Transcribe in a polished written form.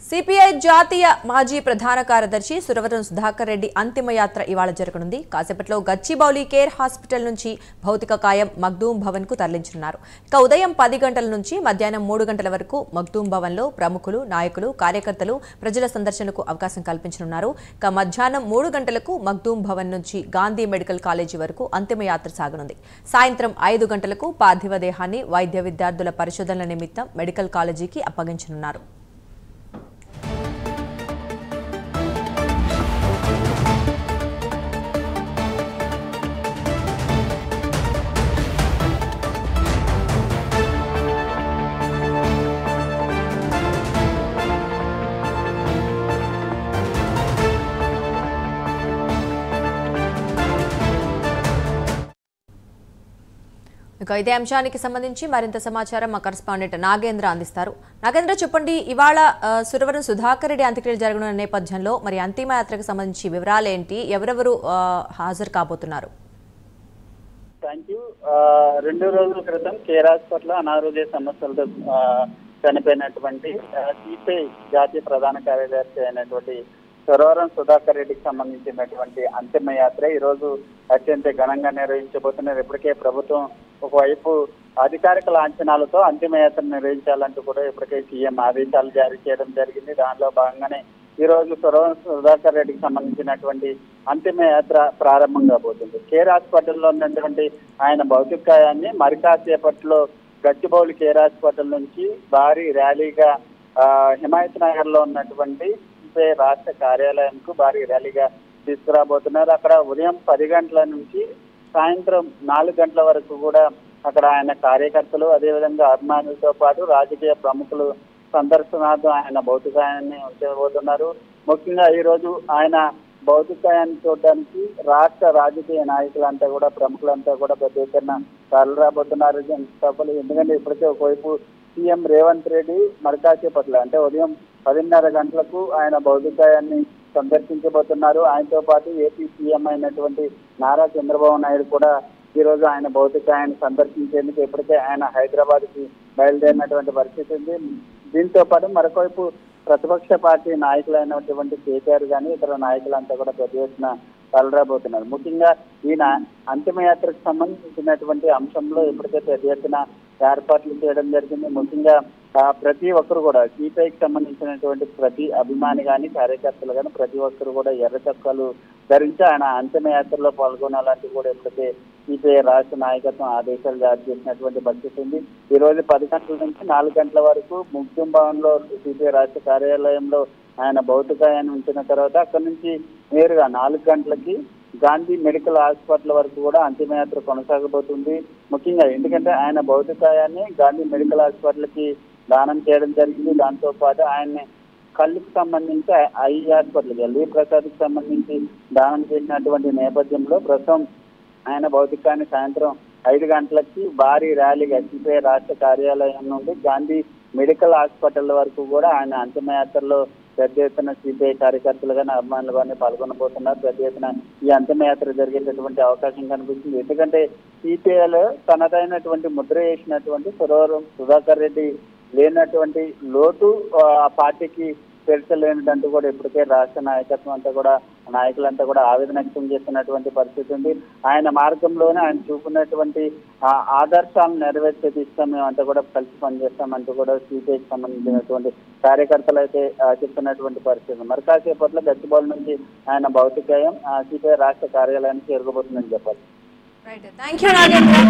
CPI జాతీయ మాజీ ప్రధాన కార్యదర్శి సురవరం సుధాకర్ రెడ్డి అంతిమయాత్ర ఇవాళ జరగనుంది. కాసేపట్లో గచ్చిబౌలి కేర్ హాస్పిటల్ నుంచి భౌతిక కాయం మగ్దూం భవన్ కు తరలించనున్నారు. ఇక ఉదయం 10 గంటల నుంచి మధ్యాహ్నం 3 గంటల వరకు మగ్దూం భవన్ లో ప్రముఖులు, నాయకులు, కార్యకర్తలు ప్రజల సందర్శనకు అవకాశం కల్పించనున్నారు. ఇక మధ్యాహ్నం 3 గంటలకు మగ్దూం భవన్ నుంచి గాంధీ మెడికల్ కాలేజీ వరకు అంతిమయాత్ర సాగనుంది. సాయంత్రం 5 గంటలకు పార్థివ దేహాన్ని వైద్య విద్యార్థుల పరిశోధనల నిమిత్తం మెడికల్ కాలేజీకి అప్పగించనున్నారు. ఇక ఇదే అంశానికి సంబంధించి మరింత సమాచారం మా కరెస్పాండెంట్ నాగేంద్ర అందిస్తారు. నాగేంద్ర, చెప్పండి, ఇవాళ సురవరం సుధాకర్ రెడ్డి అంత్యక్రియలు జరగనున్న నేపథ్యంలో మరి అంతిమయాత్రకు సంబంధించి వివరాలు ఏంటి, ఎవరెవరు హాజరు కాబోతున్నారు? Thank you. 2 రోజుల క్రితం కేర్ హాస్పిటల్ అనారోగ్య సమస్యలతో చనిపోయినటువంటి సిపిఐ జాతీయ ప్రధాన కార్యదర్శి అయినటువంటి సురవరం సుధాకర్ రెడ్డికి సంబంధించినటువంటి అంతిమయాత్ర ఈ రోజు అత్యంత ఘనంగా నిర్వహించబోతున్నారు. ఇప్పటికే ప్రభుత్వం ఒకవైపు అధికారిక లాంఛనాలతో అంతిమయాత్ర నిర్వహించాలంటూ కూడా ఇప్పటికే సీఎం ఆదేశాలు జారీ చేయడం జరిగింది. దానిలో భాగంగానే ఈ రోజు సురవరం సుధాకర్ రెడ్డికి సంబంధించినటువంటి అంతిమయాత్ర ప్రారంభం కాబోతుంది. కేర్ హాస్పిటల్లో ఉన్నటువంటి ఆయన భౌతికాయాన్ని మరి కాసేపట్లో గచ్చిబౌలి కేర్ హాస్పిటల్ నుంచి భారీ ర్యాలీగా హిమాయత్ నగర్ లో ఉన్నటువంటి రాష్ట్ర కార్యాలయంకు భారీ ర్యాలీగా తీసుకురాబోతున్నారు. అక్కడ ఉదయం 10 గంటల నుంచి సాయంత్రం 4 గంటల వరకు కూడా అక్కడ ఆయన కార్యకర్తలు, అదేవిధంగా అభిమానులతో పాటు రాజకీయ ప్రముఖులు సందర్శనార్థం ఆయన భౌతికాయాన్ని ఉంచబోతున్నారు. ముఖ్యంగా ఈ రోజు ఆయన భౌతికాయాన్ని చూడడానికి రాష్ట్ర రాజకీయ నాయకులంతా కూడా, ప్రముఖులంతా కూడా పెద్ద ఎత్తున తరలిరాబోతున్నారు. ఎందుకంటే ఇప్పటికే ఒకవైపు సీఎం రేవంత్ రెడ్డి మరికాసేపట్ల అంటే ఉదయం 10:30 గంటలకు ఆయన భౌతికాయాన్ని సందర్శించబోతున్నారు. ఆయనతో పాటు ఏపీ సీఎం అయినటువంటి నారా చంద్రబాబు నాయుడు కూడా ఈ రోజు ఆయన భౌతికాయాన్ని సందర్శించేందుకు ఇప్పటికే ఆయన హైదరాబాద్ కి బయలుదేరినటువంటి పరిస్థితి ఉంది. దీంతో పాటు మరొకవైపు ప్రతిపక్ష పార్టీ నాయకులైనటువంటి కేటీఆర్ కానీ ఇతర నాయకులంతా కూడా పెద్ద ఎత్తున తలరాబోతున్నారు. ముఖ్యంగా ఈయన అంతిమయాత్రకు సంబంధించినటువంటి అంశంలో ఇప్పటికే పెద్ద ఎత్తున ఏర్పాట్లు చేయడం జరిగింది. ముఖ్యంగా ప్రతి ఒక్కరు కూడా సిపిఐకి సంబంధించినటువంటి ప్రతి అభిమాని కానీ, కార్యకర్తలు కానీ ప్రతి ఒక్కరు కూడా ఎర్ర చొక్కాలు ధరించి ఆయన అంతిమయాత్రలో పాల్గొనాలంటూ కూడా ఇప్పటికే సిపిఐ రాష్ట్ర నాయకత్వం ఆదేశాలు జారీ చేసినటువంటి పరిస్థితి ఉంది. ఈ రోజు 10 గంటల నుంచి 4 గంటల వరకు మగ్దూం భవన్ లో సిపిఐ రాష్ట్ర కార్యాలయంలో ఆయన భౌతికాయాన్ని ఉంచిన తర్వాత అక్కడి నుంచి నేరుగా 4 గంటలకి గాంధీ మెడికల్ హాస్పిటల్ వరకు కూడా అంతిమయాత్ర కొనసాగబోతుంది. ముఖ్యంగా ఎందుకంటే ఆయన భౌతికాయాన్ని గాంధీ మెడికల్ హాస్పిటల్ కి దానం చేయడం జరిగింది. దాంతో పాటు ఆయన్ని కళ్ళుకు సంబంధించి ఐ హాస్పిటల్ ఎల్వి ప్రసాద్ కి సంబంధించి దానం చేసినటువంటి నేపథ్యంలో ప్రస్తుతం ఆయన భౌతికాన్ని సాయంత్రం 5 గంటలకి భారీ ర్యాలీగా సిపిఐ రాష్ట్ర కార్యాలయం నుండి గాంధీ మెడికల్ హాస్పిటల్ వరకు కూడా ఆయన అంతిమయాత్రలో పెద్ద ఎత్తున సిపిఐ కార్యకర్తలు కానీ, అభిమానులు కానీ పాల్గొనబోతున్నారు. పెద్ద ఎత్తున ఈ అంతిమయాత్ర జరిగేటటువంటి అవకాశం కనిపిస్తుంది. ఎందుకంటే సిపిఐలో తనదైనటువంటి ముద్ర వేసినటువంటి సురవరం సుధాకర్ రెడ్డి లేనటువంటి లోటు ఆ పార్టీకి తెలుసలేనిదంటూ కూడా ఇప్పటికే రాష్ట్ర నాయకత్వం అంతా కూడా, నాయకులంతా కూడా ఆవేదన వ్యక్తం చేస్తున్నటువంటి పరిస్థితి ఉంది. ఆయన మార్గంలోనే ఆయన చూపున్నటువంటి ఆదర్శాలను నెరవేర్చే దిశగా మేమంతా కూడా కలిసి పనిచేస్తామంటూ కూడా సిపిఐకి సంబంధించినటువంటి కార్యకర్తలు అయితే చెప్తున్నటువంటి పరిస్థితి. మరి కాసేపట్లో గచ్చిబౌలి నుంచి ఆయన భౌతికాయం సిపిఐ రాష్ట్ర కార్యాలయానికి చేరుకోబోతుందని చెప్పాలి. Thank you Nagendra.